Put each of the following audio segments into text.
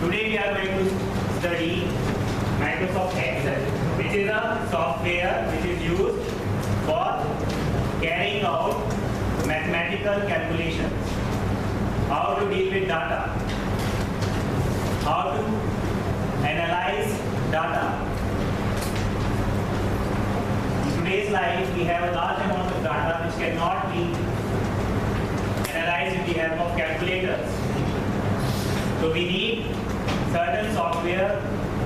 Today we are going to study Microsoft Excel, which is a software which is used for carrying out mathematical calculations, how to deal with data, how to analyze data. In today's life, we have a large amount of data which cannot be analyzed with the help of calculators. So we need certain software,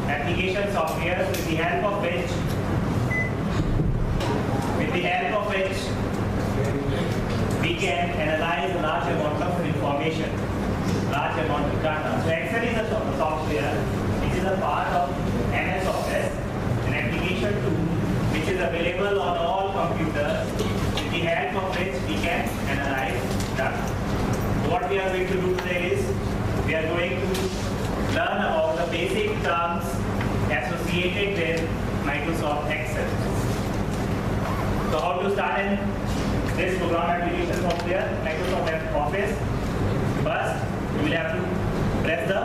application software, with the help of which we can analyze a large amount of information, large amount of data. So Excel is a software which is a part of MS Office, an application tool which is available on all computers, with the help of which we can analyze data. So what we are going to do today is we are going to learn about the basic terms associated with Microsoft Excel. So how to start in this program application software, Microsoft Office? First, you will have to press the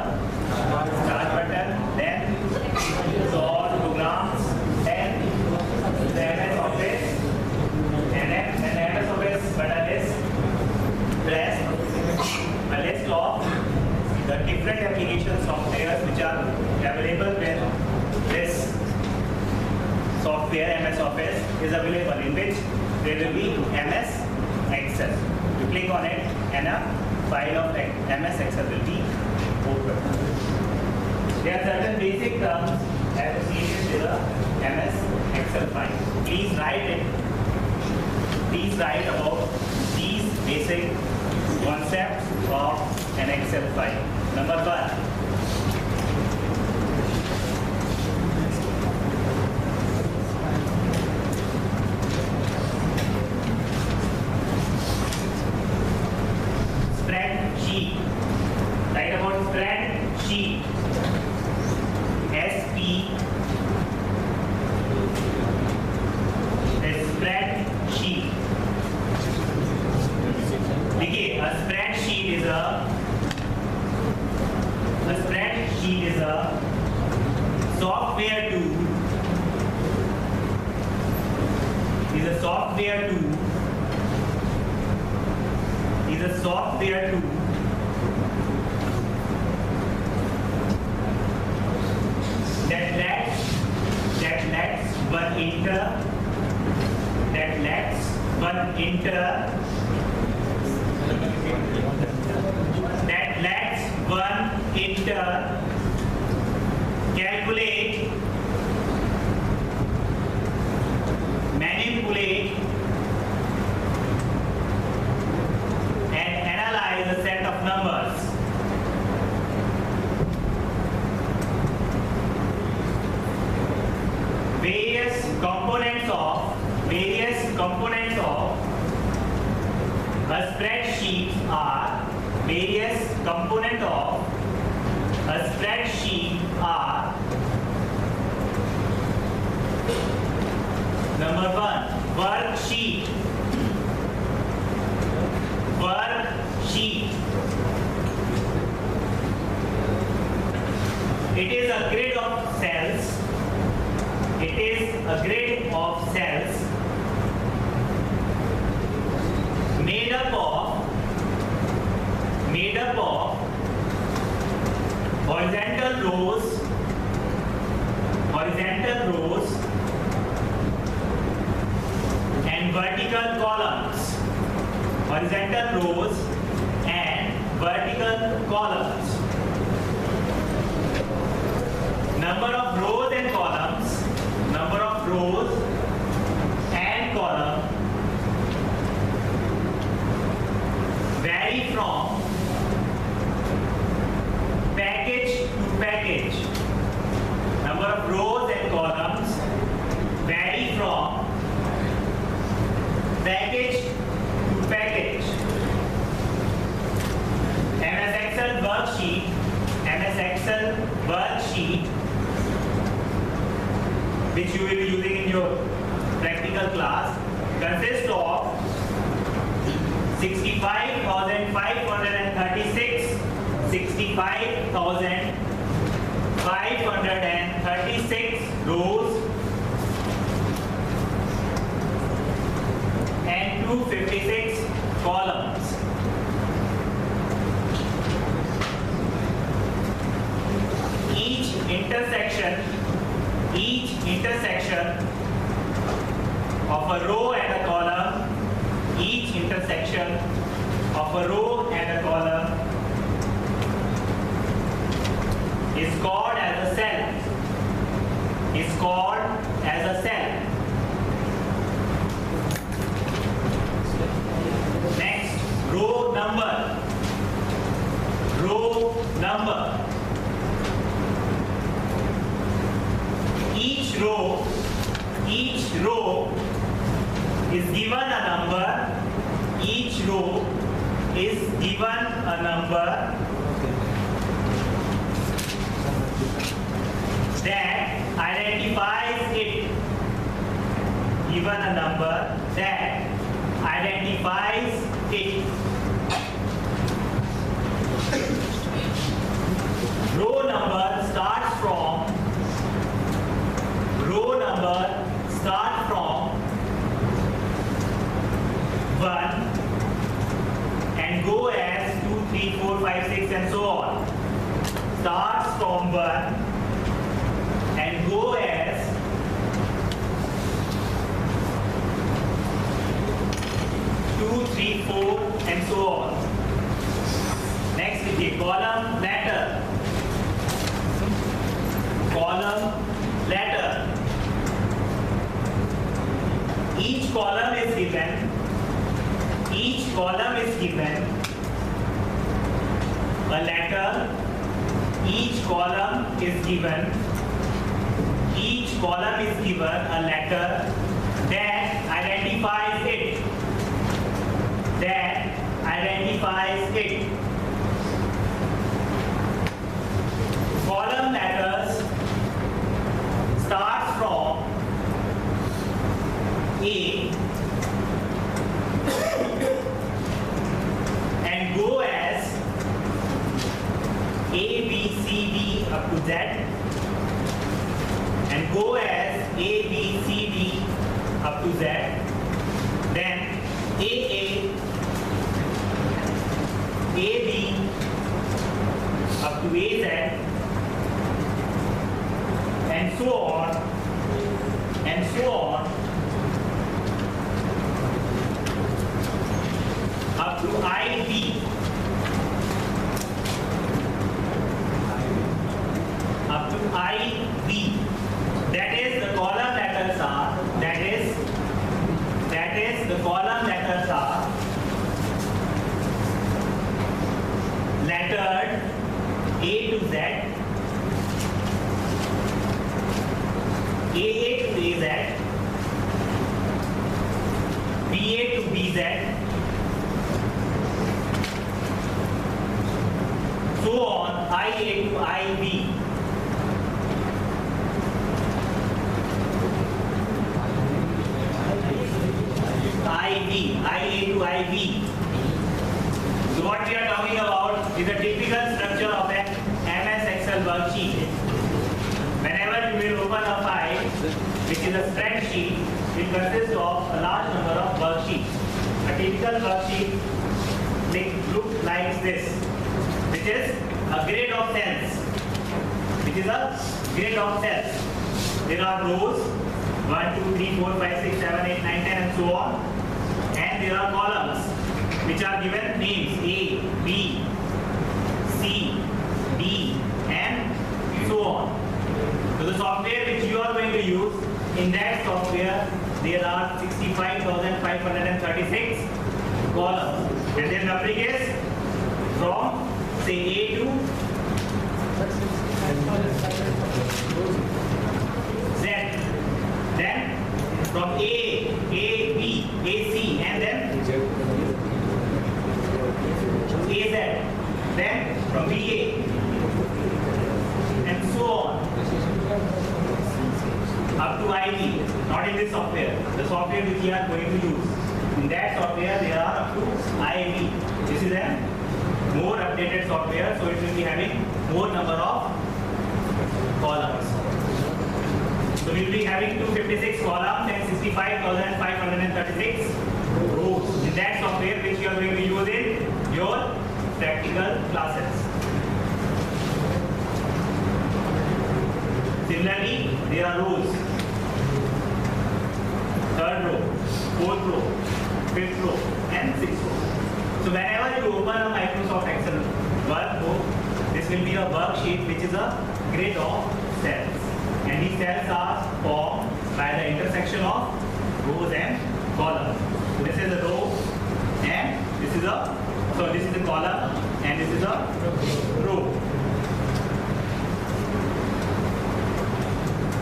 start button, then so all programs, then the MS Office, and then when the MS Office button is pressed, a list of the different application softwares which are available with this software MS Office is available, in which there will be MS Excel. You click on it and a file of MS Excel will be opened. There are certain basic terms associated with the MS Excel file. Please write it. Please write about these basic concepts of an Excel file. Number 1. Spreadsheet. Write about spreadsheet. SP. Spreadsheet. देखिए, a spreadsheet is a software tool. Is a software tool that lets one enter calculate, manipulate, and analyze a set of numbers. Various components of a spreadsheet are number 1, worksheet. It is a grid of cells. Made up of horizontal rows and vertical columns. Number of rows and columns vary from package to package. Number of rows and columns vary from package to package. MS Excel worksheet, which you will be using in your practical class, consists of 65,536 intersection of a row and a column, each intersection of a row and a column is called as a cell. Next, row number. Each row is given a number. That identifies it. Row number starts from 1 and go as 2, 3, 4, 5, 6 and so on. Starts from 1 and go as 2, 3, 4 and so on. Next is the column letter. Each column is given a letter. Each column is given a letter that identifies it. Column letters starts from A and go as A, B, C, D up to Z, and go as A, B, C, D up to Z, then A, B up to AZ, and so on up to IB. That is the column letters are lettered A to Z, AA to AZ, BA to BZ, so on, IA to IB. IA to IB. So what we are talking about is a typical structure of an MS Excel worksheet. Whenever you will open a file, which is a spreadsheet, it consists of a large number of worksheets. A typical worksheet looks like this, which is a grid of cells. There are rows 1, 2, 3, 4, 5, 6, 7, 8, 9, 10 and so on. And there are columns which are given names A, B, C, D and so on. So the software which you are going to use, in that software there are 65,536 columns, and their numbering is from say A to Z. Then from A, B, AC and then AZ. Then from BA and so on up to IB. Not in this software. The software which we are going to use. In that software there are up to IB. This is a more updated software, so it will be having more number of columns. So we will be having 256 columns and 65,536 rows in that software which you are going to use in your practical classes. Similarly, there are rows. Third row, fourth row, fifth row, and sixth row. So whenever you open a Microsoft Excel workbook, this will be a worksheet which is a grid of cells. And these cells are formed by the intersection of rows and columns. So this is a row and this is a column and this is a row.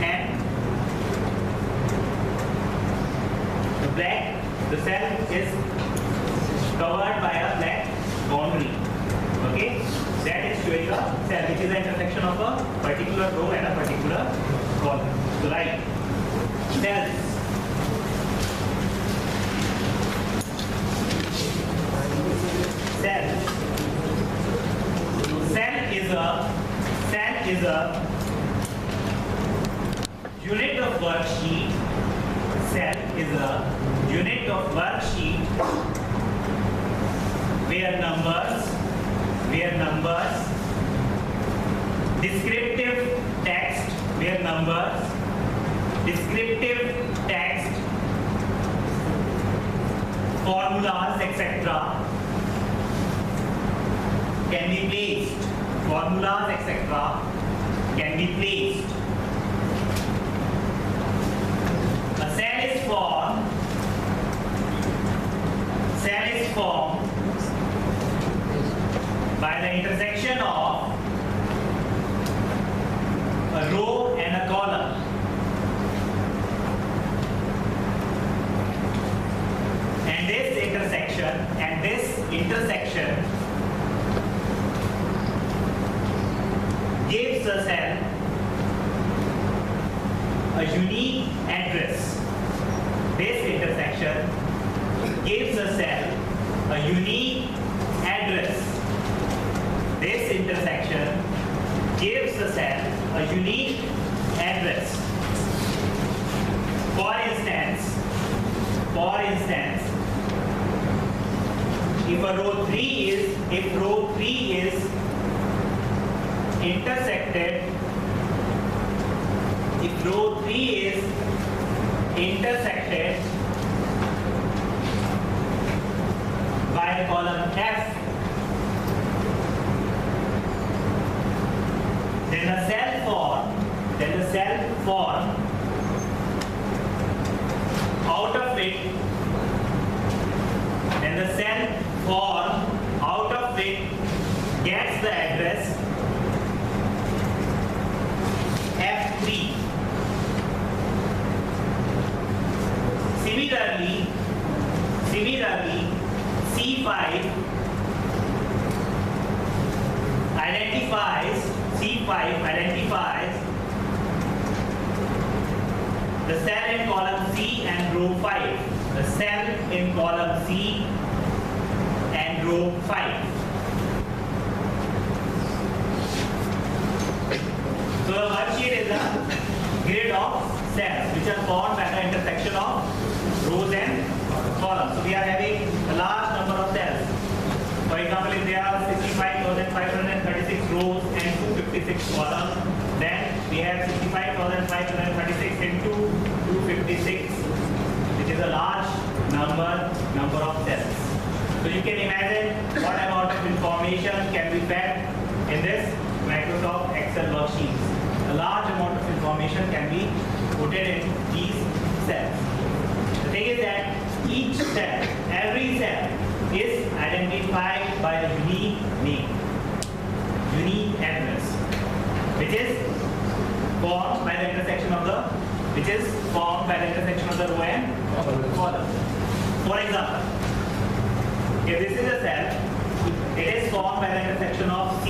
And the cell is covered by a black boundary. Okay, that is showing a cell which is the intersection of a particular row and a particular column. So right, cells. Cell is a unit of worksheet. Cell is a unit of worksheet where numbers, descriptive text, formulas, etc. can be placed. Formulas, etc. can be placed. A cell is formed by the intersection of a row and a column. And this intersection gives the cell a unique address. This intersection gives the cell a unique address. This intersection gives the cell a unique address. For instance, if row 3 is intersected by column F, then the cell form out of it, gets the address F3. Similarly, C5 identifies the cell in column C and row 5. The cell in column C and row 5. So the worksheet is a grid of cells which are formed by the intersection of rows and columns. So we are having a large number of cells. For example, if there are 65,536 rows and 256 columns, then we have 65,536 into 256, which is a large number of cells. So you can imagine what amount of information can be fed in this Microsoft Excel worksheets. A large amount of information can be put in these cells. The thing is that each cell, every cell is identified by a unique name, unique address, which is formed by the intersection of the row and column. For example, if this is a cell, it is formed by the intersection of C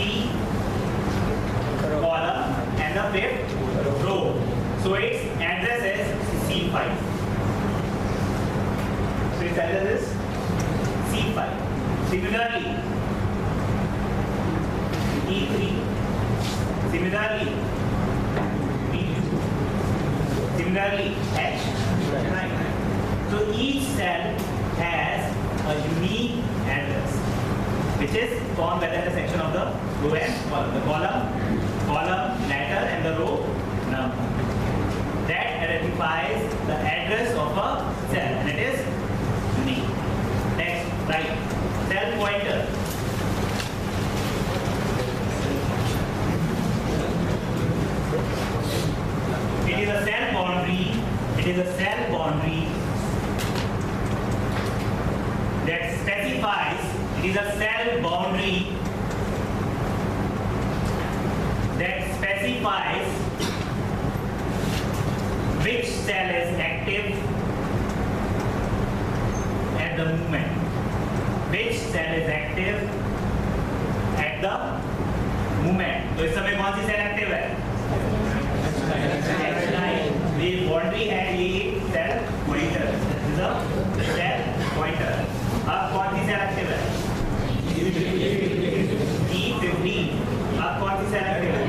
column and the fifth row. So its address is C5. So its address is C5. Similarly, E3. Similarly, B2. Similarly, H9. So each cell has a unique address, which is formed by the intersection of the row and column. The column letter and the row number. address of a cell, and it is unique. Next, right, cell pointer. It is a cell boundary. It is a cell boundary that specifies. It is a cell boundary that specifies which cell is active at the moment. Which cell is active at the moment. तो इस समय कौन सी cell active है? ये boundary है, ये cell pointer, this is a cell pointer. अब कौन सी सेल एक्टिव है? E15. अब कौन सी सेल एक्टिव है?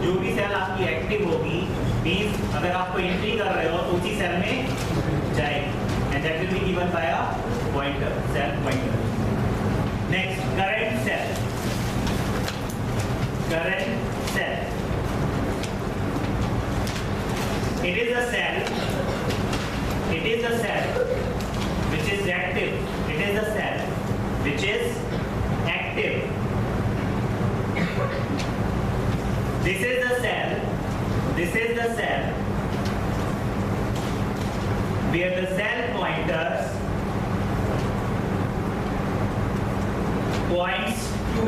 जो भी सेल आपकी एक्टिव होगी, मींस अगर आपको एंट्री कर रहे हो तो उसी सेल में जाएगी, and that will be given by a pointer, cell pointer. Next, current cell. Current cell. It is a cell. It is a cell which is active. It is a cell which is active. This is the cell. This is the cell where the cell pointers points to.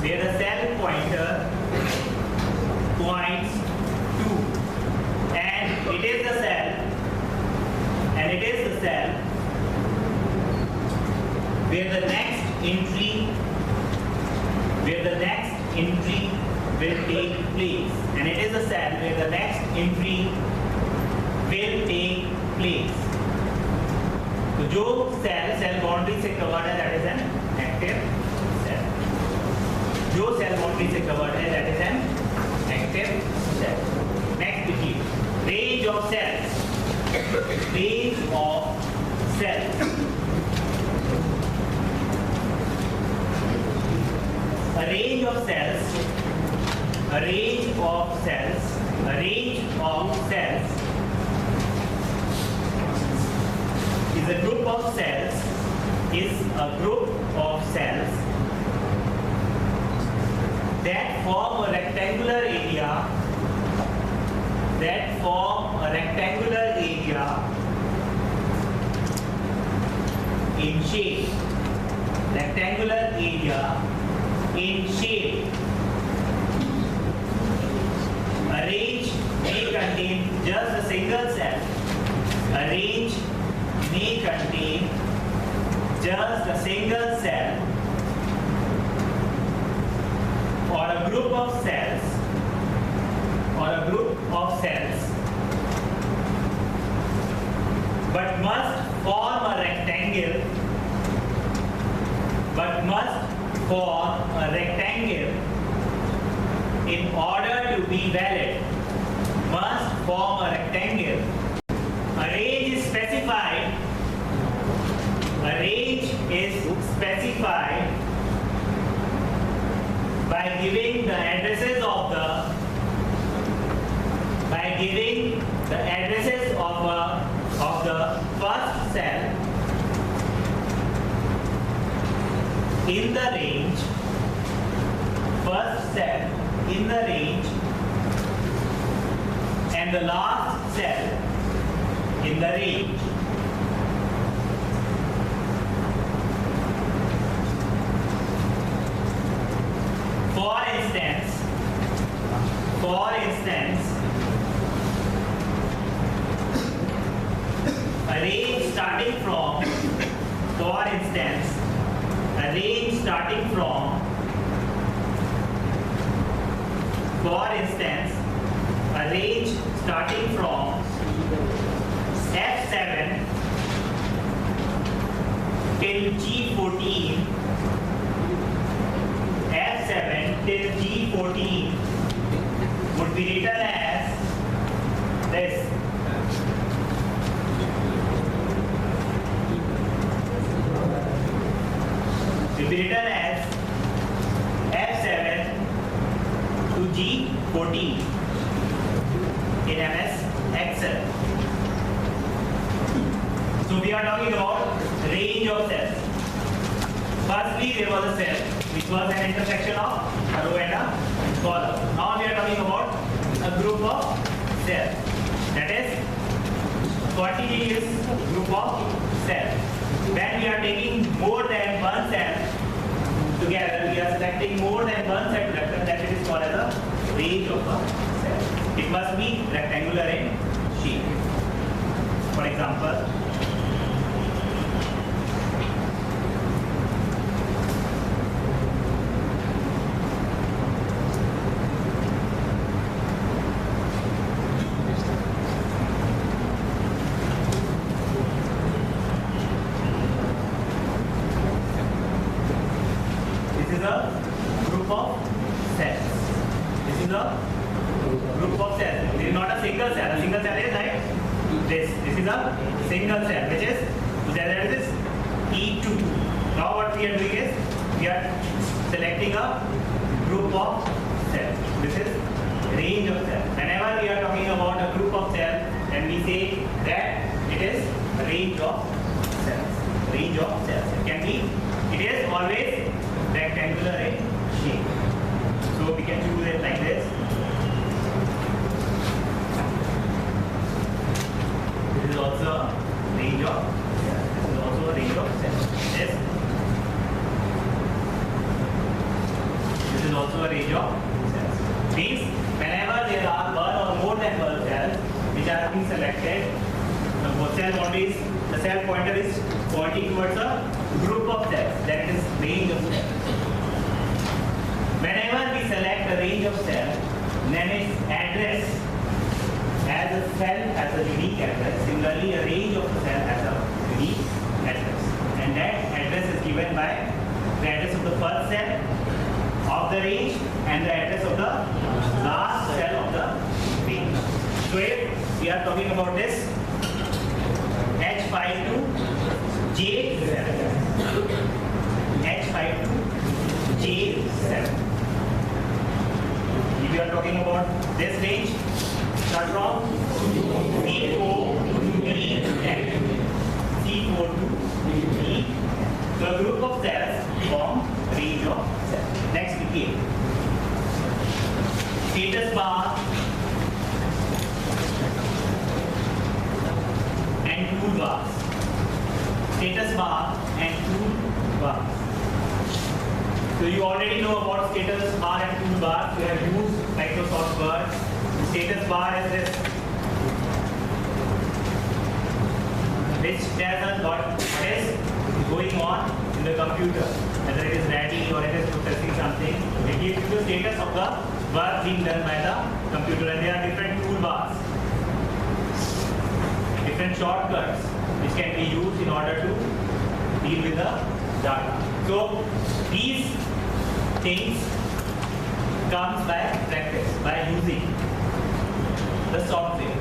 Where the cell pointer points to, and it is the cell, and it is the cell where the next entry, where the next entry will take place, and it is the cell where the next entry will take place. तो जो cell boundary से covered है, that is an active. जो cell boundary से covered है, that is an active cell. Next देखिए, range of cells. Range of cells. A range of cells. A range of cells. A range of cells is a group of cells. Is a group of cells that form a rectangular area, that form a rectangular area in shape, rectangular area in shape. A range may contain just a single cell. A range may contain just a single cell, or a group of cells, or a group of cells, but must form a rectangle, but must form a rectangle in order to be valid. Must form a rectangle. A range is specified. A range is specified by giving the addresses of the the first cell in the range, first cell in the range, and the last cell in the range. For instance, a range starting from, for instance, a range starting from, for instance, a range starting from F7 till G14, F7 till G14 would be written as this. Will be written as F7 to G14 in MS talking about range of cells. Firstly, there was a cell which was an intersection of a row and a column. Now we are talking about a group of cells. That is continuous group of cells. When we are taking more than one cell together, we are selecting more than one cell together, that it is called as a range of a cell. It must be rectangular in shape. For example, single cell, which is that is E2. Now what we are doing is we are selecting a group of cells. This is range of cells. Whenever we are talking about a group of cells, then we say that it is a range of cells. Range of cells. It can be. It is always rectangular in shape. So we can choose it like this. This is also a range of cells. This is also a range of cells. Yes. This is also a range of cells. Means whenever there are one or more than one cells which are being selected, the cell pointer is pointing towards a group of cells. That is range of cells. Whenever we select a range of cells, then its address as a cell has a unique address. Similarly, a range of cell has a unique address, and that address is given by the address of the first cell of the range and the address of the last cell of the range. So if we are talking about this H5 to J7, H5 to J7. If we are talking about this range, start from C4 to E10. C4 to E. So a group of cells form range of cells. Next we get status bar and toolbars. Status bar and toolbars. So you already know about status bar and toolbar. You have used Microsoft Word. The status bar is this, which tells us what is going on in the computer, whether it is ready or it is processing something. It gives you the status of the work being done by the computer, and there are different toolbars, different shortcuts which can be used in order to deal with the data. So these things comes by practice, by using the software.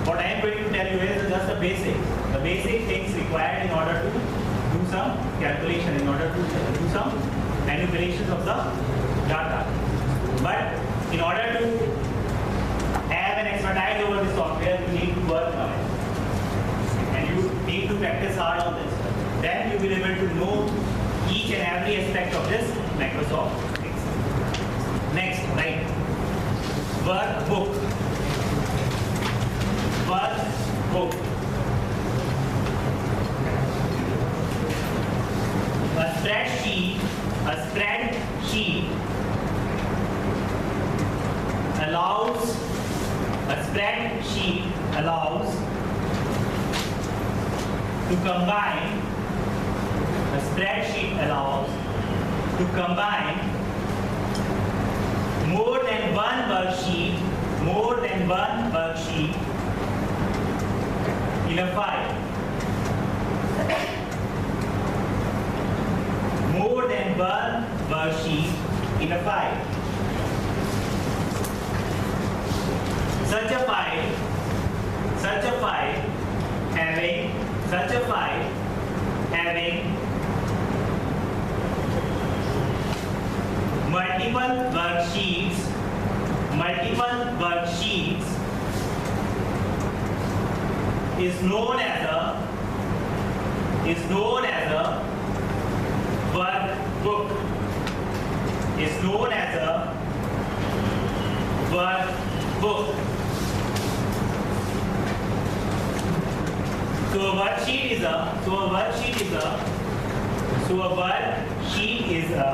What I am going to tell you is just the basic things required in order to do some calculation, in order to do some manipulations of the data. But in order to have an expertise over the software, you need to work on it, and you need to practice hard on this. Then you will be able to know each and every aspect of this Microsoft Excel. Next, right? Workbook. Workbook. A spreadsheet allows to combine. A spreadsheet allows to combine more than one worksheet in a file. More than one worksheet in a file. Such a file having multiple worksheets is known as a is known as a workbook. Is known as a workbook. So a worksheet is a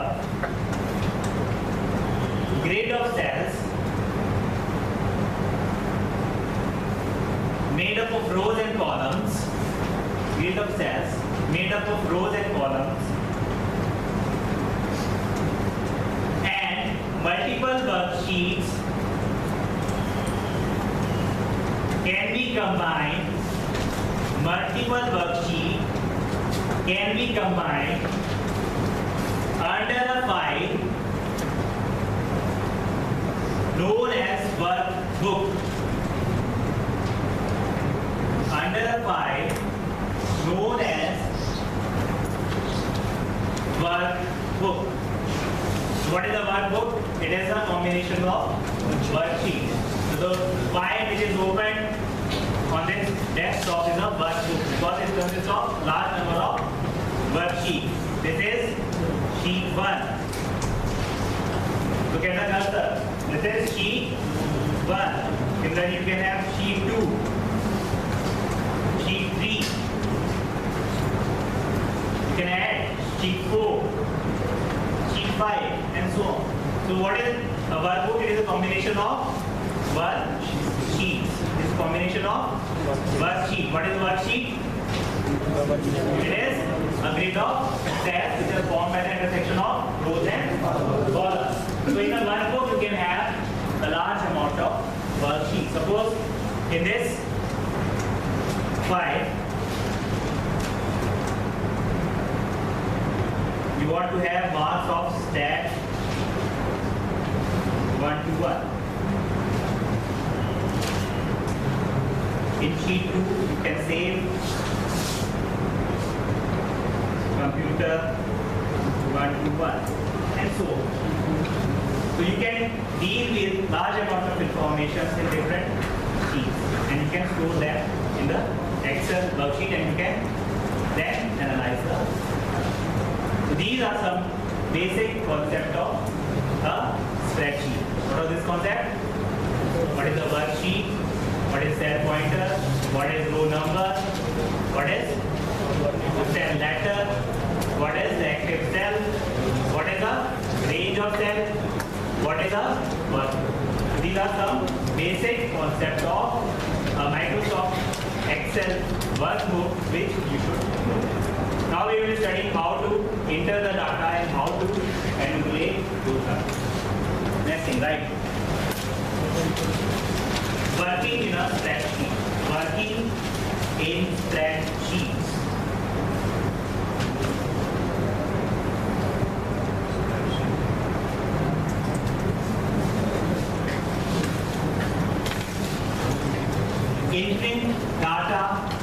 grid of cells made up of rows and columns. Grid of cells made up of rows and columns, and multiple worksheets can be combined. Multiple worksheets can be combined under a file known as workbook. Under a file known as workbook. What is a workbook? It is a combination of worksheets. So the file which is open on this desktop is a workbook because it consists of large number of worksheets. This is sheet 1. Look at the cursor. This is sheet 1. And then you can have sheet 2, sheet 3. You can add sheet 4, sheet 5, and so on. So what is a workbook? It is a combination of worksheets. It is a combination of worksheet. What is a worksheet? It is a grid of cells which are formed by the intersection of rows and columns. So in a workbook you can have a large amount of worksheets. Suppose in this file you want to have marks of stat 1 to 1. In sheet 2 you can save computer 1 to 1 and so on. So you can deal with large amount of information in different sheets and you can store them in the Excel worksheet and you can then analyze them. So these are some basic concept of a spreadsheet. What is this concept? What is a worksheet? What is cell pointer? What is row number? What is cell letter? What is the active cell? What is the range of cell? What is a workbook? These are some basic concepts of a Microsoft Excel workbook which you should know. Now we will be studying how to enter the data and how to manipulate those data. Next thing, right? Working in a spreadsheet. Working in spreadsheets.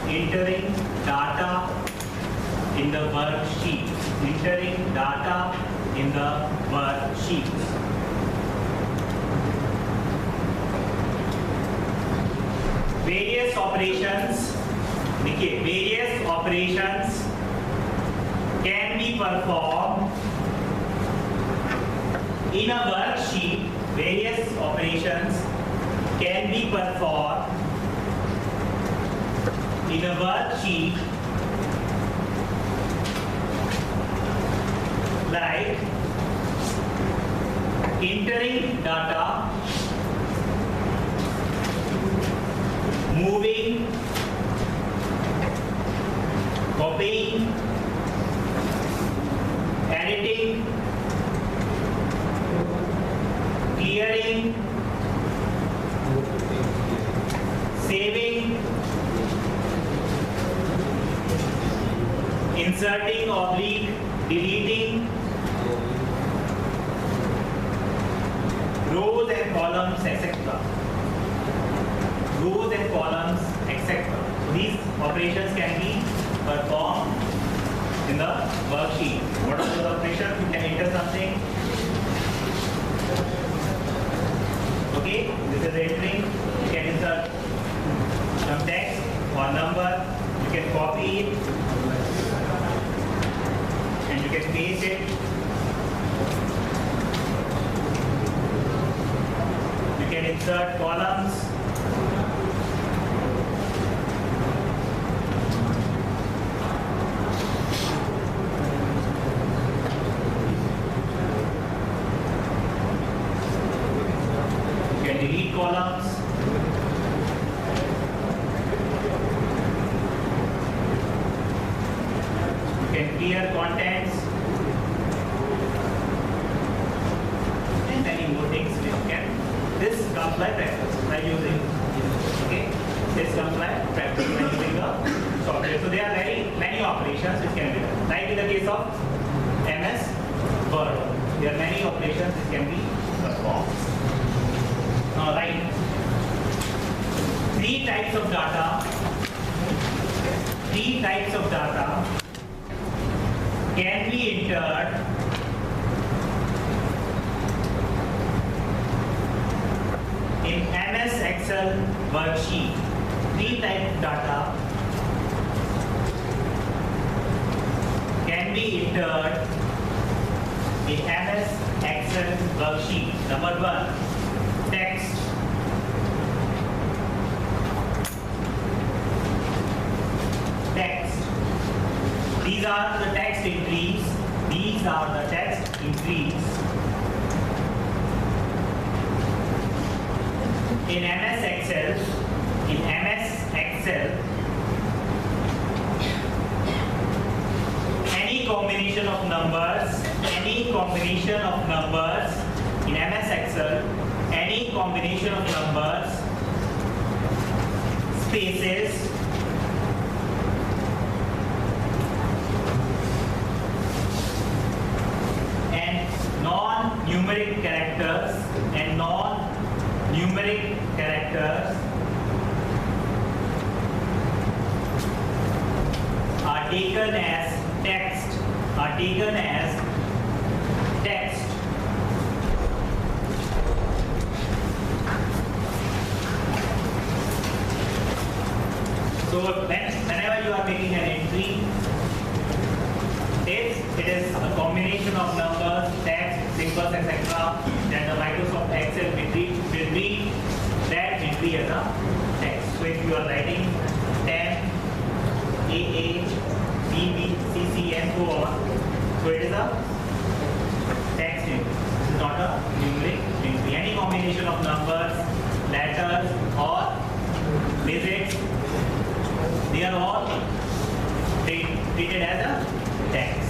Entering data in the worksheet. Entering data in the worksheet. Various operations can be performed in a worksheet. Various operations can be performed in a worksheet like entering data, moving, copying, editing, clearing, saving, inserting oblique, deleting, rows and columns, etc. Rows and columns, etc. So these operations can be performed in the worksheet. What are those operations? You can enter something. Okay, this is entering. You can insert some text or number. You can copy it. it. You can insert columns. You can delete columns. You can clear contents. And many more things which you can. This comes by practice by using. Okay, this comes by practice by using the software. So there are many operations which can be done. Like in the case of MS Word, there are many operations which can be performed. Now write 3 types of data. 3 types of data can be entered in MS Excel worksheet. 3 types of data can be entered in MS Excel worksheet. Number 1, text. Text. These are the text entries. These are the text entries. In MS Excel, any combination of numbers in MS Excel, any combination of numbers, spaces, and non-numeric characters are taken as text. So whenever you are making an entry, if it is a combination of numbers, text, symbols, etc., then the Microsoft Excel will read that entry as a text. So if you are writing 10, AA, BB, CC, and so on, so it is a text entry. It is not a numeric entry. Any combination of numbers, letters, or digits, they are all treated as a text.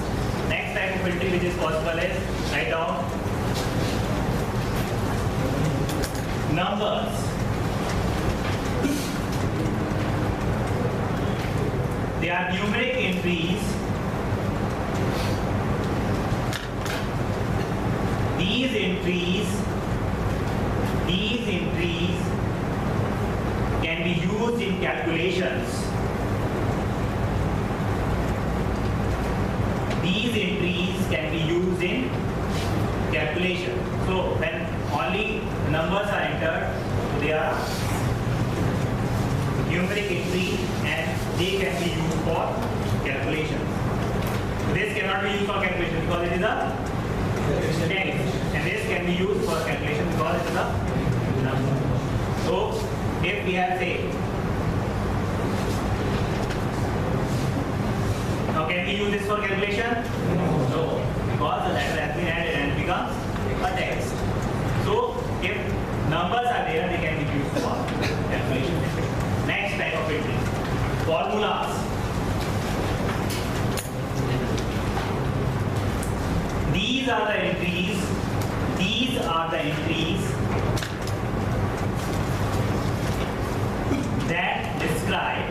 Next type of entry which is possible is write down numbers. They are numeric entries. These entries can be used in calculations. These entries can be used in calculation. So when only numbers are entered, they are numeric entry and they can be used for calculation. So this cannot be used for calculation because it is a text, and this can be used for calculation because it is a number. So if we have say, now can we use this for calculation? No, because the letter has been added and it becomes a text. So if numbers are there, they can be used for calculation. Next type of entry, formulas. These are the entries that describe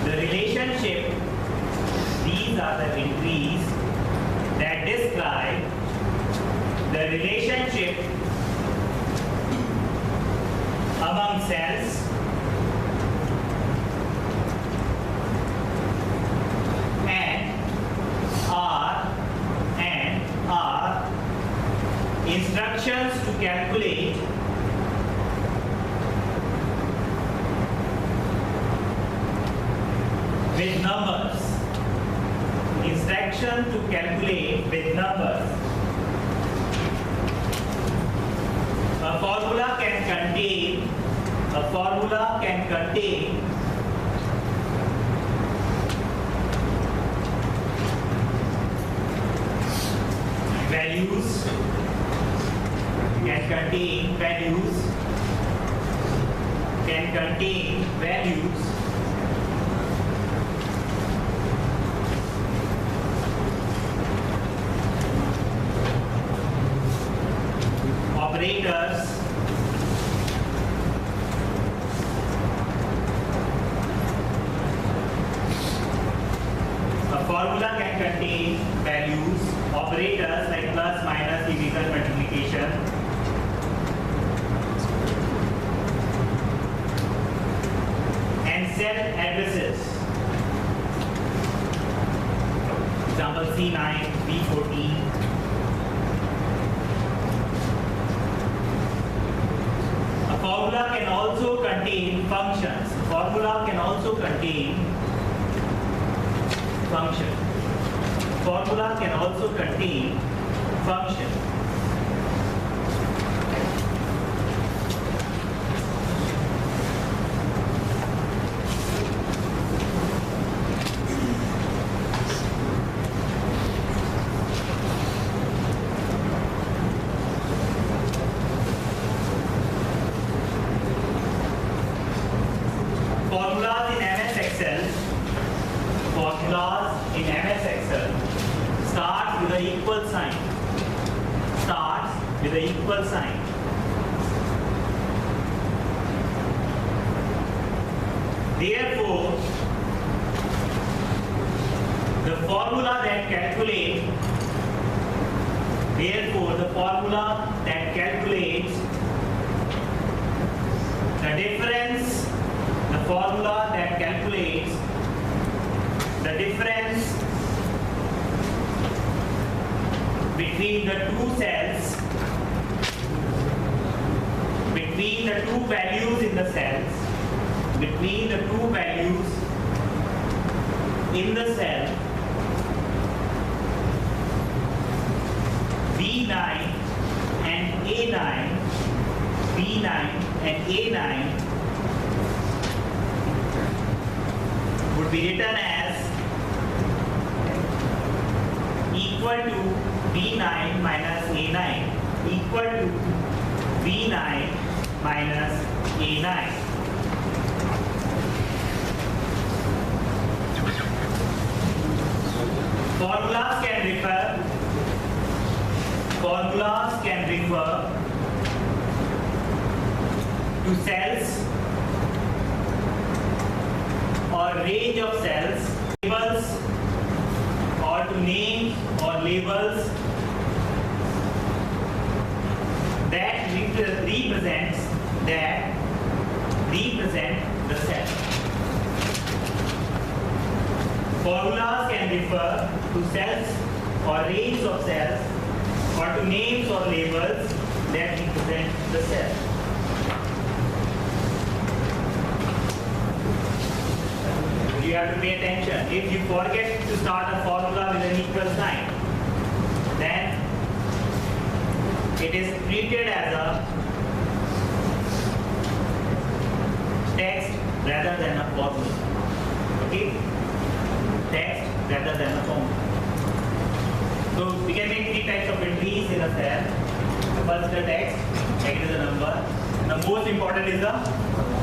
the relationship. These are the entries that describe the relationship among cells and are instructions to calculate with numbers. Instruction to calculate with numbers. A formula can contain values, operators, a formula can contain values, operators like plus, minus, division, multiplication, and cell addresses. Example C9, B14. A formula can also contain functions. Formula can also contain function. Formula can also contain function. Formulas in MS Excel starts with an equal sign. Therefore, the formula that calculates the difference, between the two cells, between the two values in the cells, between the two values in the cell B9 and A9, would be written as equal to B9 minus A9, equal to B9 minus A9. Formulas can refer to cells or range of cells, labels, or to names or labels that represent the cell. Formulas can refer to cells or range of cells or to names or labels that represent the cell. You have to pay attention. If you forget to start a formula with an equal sign, then it is treated as a text rather than a formula. Okay? Text rather than a formula. So we can make three types of entries in a cell. The first is the text, second is the number. The most important is the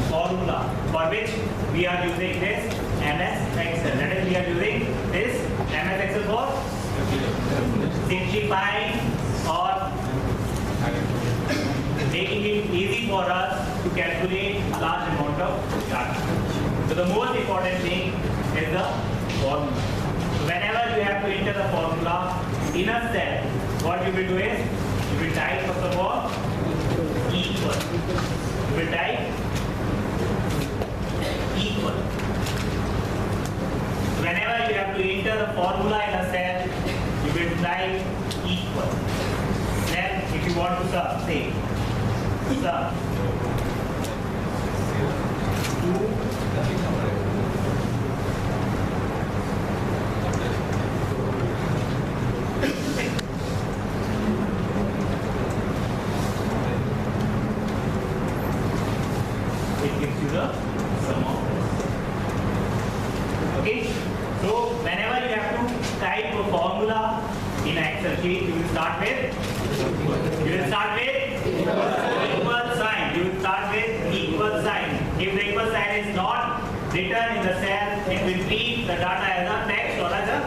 formula, for which we are using this MS Excel. That is, we are using this MS Excel for simplifying or making it easy for us to calculate large amount of data. So the most important thing is the formula. So whenever you have to enter the formula in a cell, what you will do is, you will type first of all equal. You will type equal. Whenever you have to enter the formula in a cell, you will type equal. Then if you want to sum, say sum 2 formula in Excel sheet, you will start with equal sign. You will start with equal sign. If the equal sign is not written in the cell, it will treat the data as a text or as a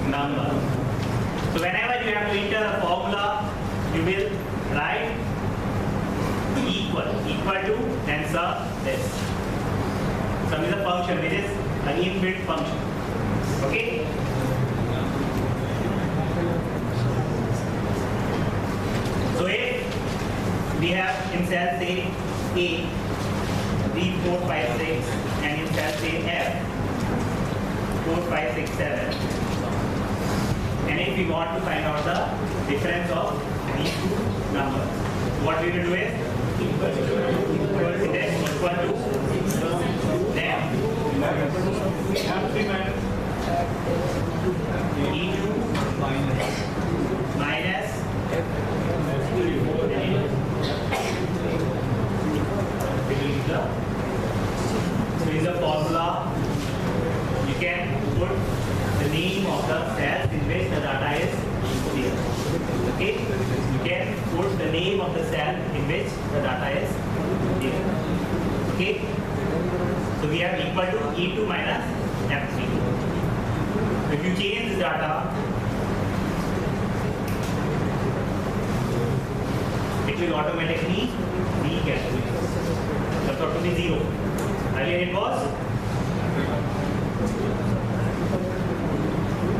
number. So whenever you have to enter a formula, you will write equal to, then sum this. Sum is a function which is an inbuilt function. Okay? So if we have in cell say A, 3, 4, 5, 6, and in cell say F, 4, 5, 6, 7. And if we want to find out the difference of these two numbers, what we will do is equal to them E2 minus so is a formula. You can put the name of the cells in which the data is there. Okay? You can put the name of the cell in which the data is there. Okay? So we have equal to E2 minus F3. If you change the data, it will automatically be calculated. That's got to be 0. Earlier it was.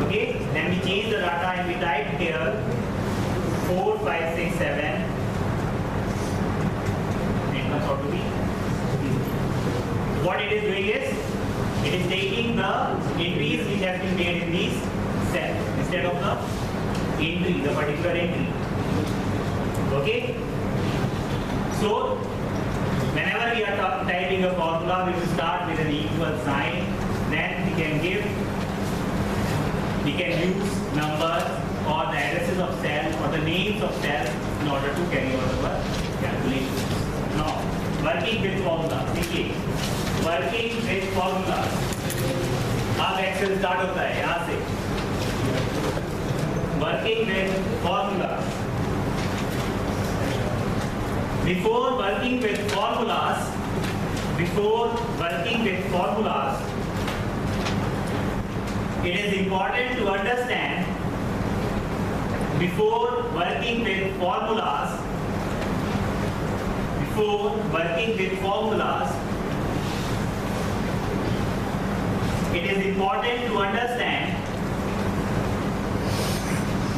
Okay, then we change the data and we type here 4, 5, 6, 7. It comes out to be 0. What it is doing is, it is taking the entries which have been made in these cells instead of the entry, the particular entry. Okay? So, whenever we are typing a formula, we will start with an equal sign. Then we can use numbers or the addresses of cells or the names of cells in order to carry out our calculations. Now, working with formulas. देखिए, working with formulas. अब Excel start होता है यहाँ से. Working with formulas. Before working with formulas, it is important to understand. Before working with formulas, it is important to understand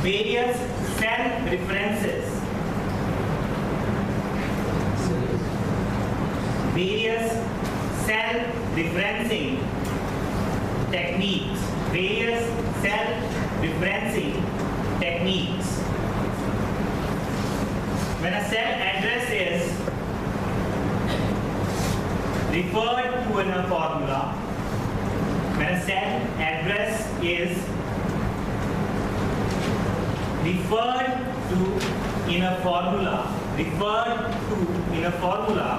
various cell references. Various cell referencing techniques. When a cell address is referred to in a formula, when a cell address is referred to in a formula,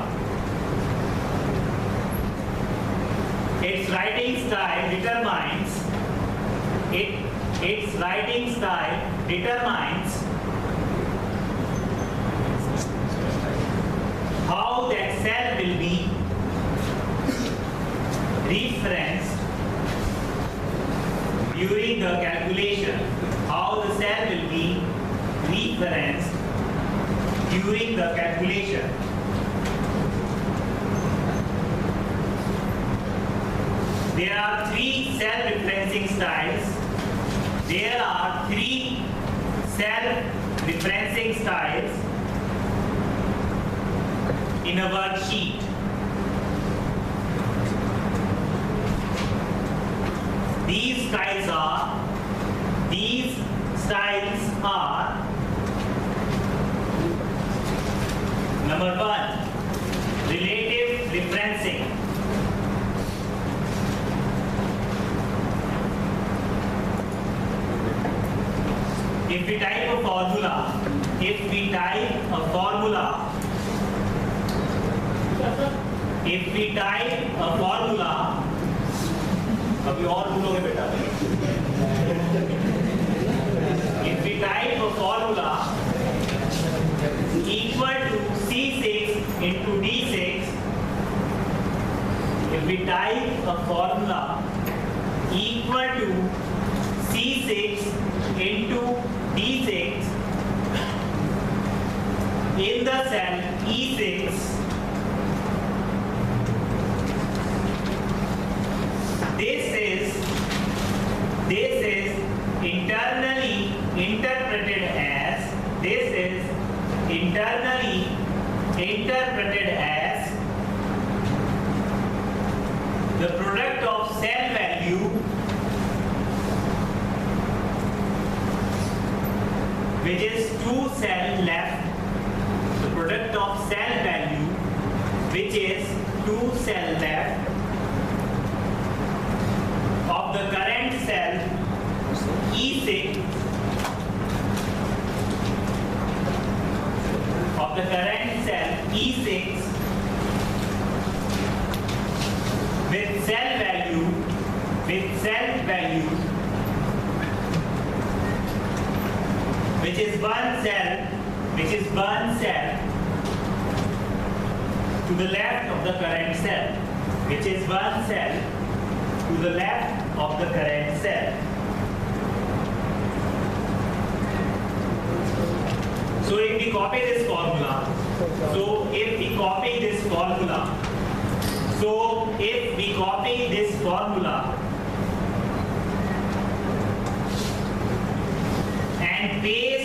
its writing style determines how that cell will be referenced during the calculation. There are three cell referencing styles. In a worksheet. These styles are number 1, relative referencing. If we type a formula, अभी और भूलोगे बेटा. a formula equal to C6 into D6 in the cell E6 this is internally interpreted as the product of cell value which is 2 cell left, the product of cell value which is 2 cell left of the current cell E6 with cell value which is one cell to the left of the current cell, So if we copy this formula, and paste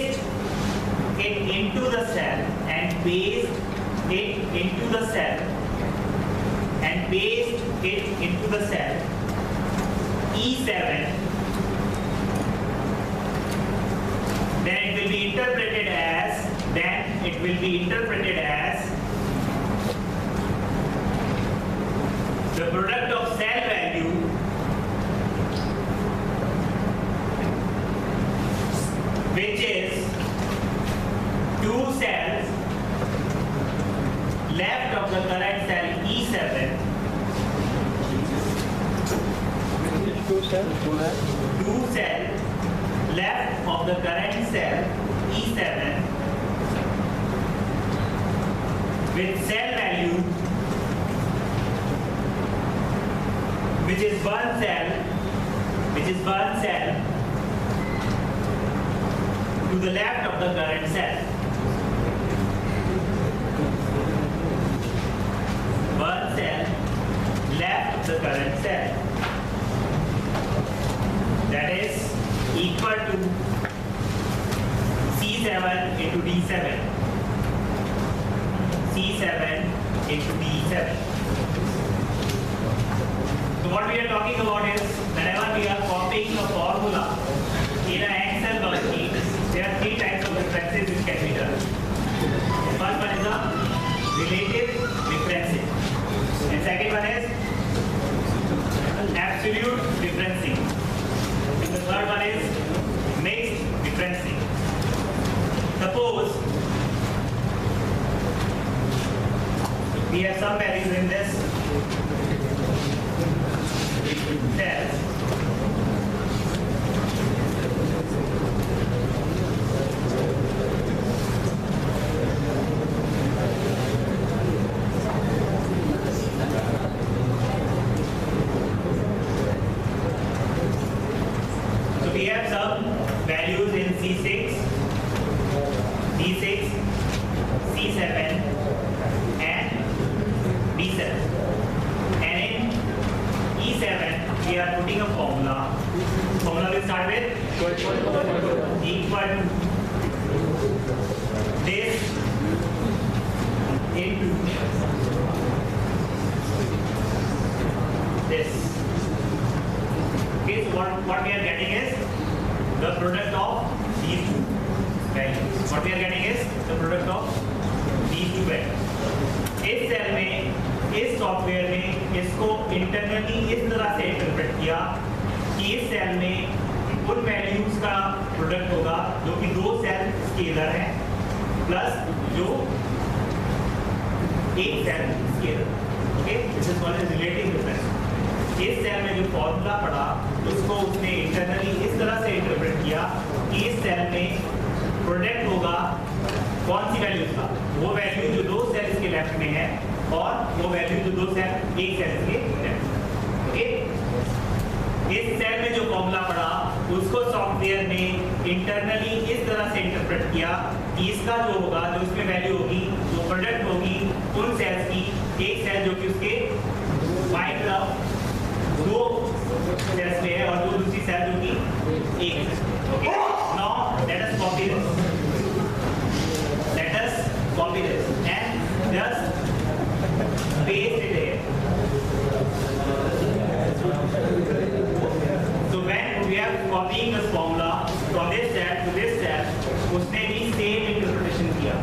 it into the cell, E7, then it will be interpreted as the product of cell value which is 2 cells left of the current cell E7, 2 cells left of the current cell E7 with cell value which is one cell to the left of the current cell. One cell left of the current cell. That is equal to C7 into D7. So what we are talking about is whenever we are copying a formula in an Excel worksheet, there are 3 types of references which can be done. The first one is the relative referencing, and second one is absolute referencing. The third one is mixed referencing. Suppose we have some values in this cell. So we have some values in C6, D6, C7 and B7, and in E7 we are putting a formula. Formula will start with equal to this into this. Okay, so what we are getting is the product of these two values. What we are getting is the product of these two values. इस cell में, इस software में इसको internally इस तरह से interpret किया कि इस सेल में उन वैल्यूज का प्रोडक्ट होगा जो कि 2 सेल स्केलर है प्लस जो एक cell scalar. Okay, this is called relative difference. इस सेल में जो फॉर्मूला पढ़ा उसको उसने इंटरनली इस तरह से इंटरप्रेट किया कि इस सेल में प्रोडक्ट होगा कौन सी वैल्यूज का, वो वैल्यू जो 2 सेल्स के लेफ्ट में है और वो वैल्यू जो 2 सेल एक सेल के लेफ्ट. ओके, इस सेल में जो फॉर्मूला पड़ा उसको सॉफ्टवेयर ने इंटरनली इस तरह से इंटरप्रेट किया कि इसका जो होगा, जो इसमें वैल्यू होगी, जो प्रोडक्ट होगी उन सेल्स की, एक सेल जो कि उसके बाईं तरफ दो सेल्स में है और दो दूसरी सेल जो कि एक है। Okay, now let us copy this, let us copy this and just paste it here. So when we are copying this formula from this cell to this cell, उसने भी same interpretation किया.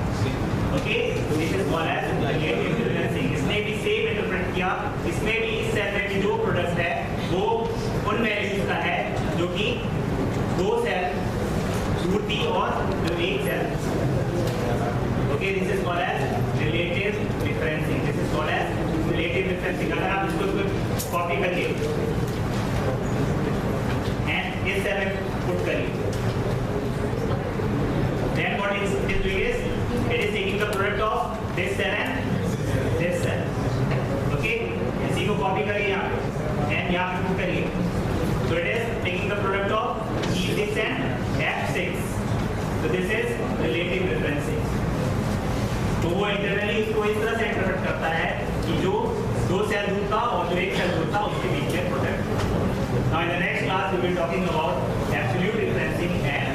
Okay, this is called as relative differencing. इसने भी same interpret किया. इसमें भी इस cell में भी जो product है वो उन values का है जो कि दो cell दूसरी और जो एक cell. Okay, this is called as relative differencing. This is called as relative differencing. अगर आप इसको कॉपी करिए and इस सेल में पुट करिए, then what it is doing is it is taking the product of this cell and this cell. Okay, इसी को copy करिए यहाँ पे and यहाँ पे पुट करिए. So it is taking the product of E6 and F6. So this is relative differencing. तो वो इंटरनली इसको इस तरह से इंटरप्रेट करता है कि जो दो सेल दूर था और जो एक सेल दूर था उसके बीच में product. Now in the next class we will be talking about absolute differencing and